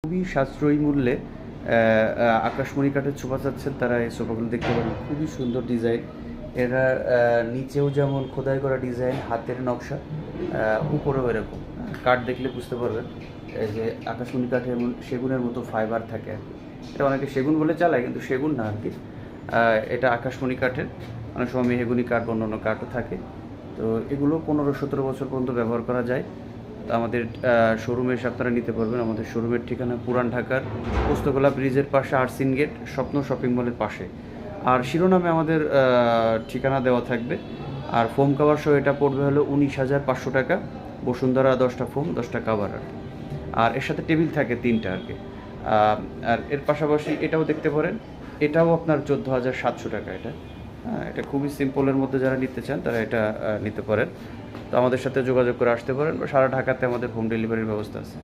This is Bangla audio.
খুবই সাশ্রয়ী মূল্যে আকাশমণি কাঠের সোফা চাচ্ছেন তারা এই সোফাগুলো দেখতে পারেন। খুবই সুন্দর ডিজাইন। এরা নিচেও যেমন খোদাই করা ডিজাইন, হাতের নকশা, উপরেও এরকম। কাঠ দেখলে বুঝতে পারবেন এই যে আকাশমণি কাঠে এমন সেগুনের মতো ফাইবার থাকে আর কি। এটা অনেকে সেগুন বলে চালায়, কিন্তু সেগুন না আর কি। এটা আকাশমণি কাঠের, অনেক সময় মেহগুনি কাঠ বা অন্য কাঠও থাকে। তো এগুলো 15-17 বছর পর্যন্ত ব্যবহার করা যায়। আমাদের শোরুমে এসে আপনারা নিতে পারবেন। আমাদের শোরুমের ঠিকানা পুরান ঢাকার পোস্তগোলা ব্রিজের পাশে আরসিন গেট, স্বপ্ন শপিং মলের পাশে। আর শিরোনামে আমাদের ঠিকানা দেওয়া থাকবে। আর ফোম কাভার সহ এটা পড়বে হলো 19,500 টাকা। বসুন্ধরা 10টা ফোম, 10টা কাভার আর কি। আর এর সাথে টেবিল থাকে 3টা আর কি। আর এর পাশাপাশি এটাও দেখতে পারেন। এটাও আপনার 14,700 টাকা এটা। এটা খুবই সিম্পলের মধ্যে যারা নিতে চান তারা এটা নিতে পারেন। তো আমাদের সাথে যোগাযোগ করে আসতে পারেন, বা সারা ঢাকাতে আমাদের হোম ডেলিভারির ব্যবস্থা আছে।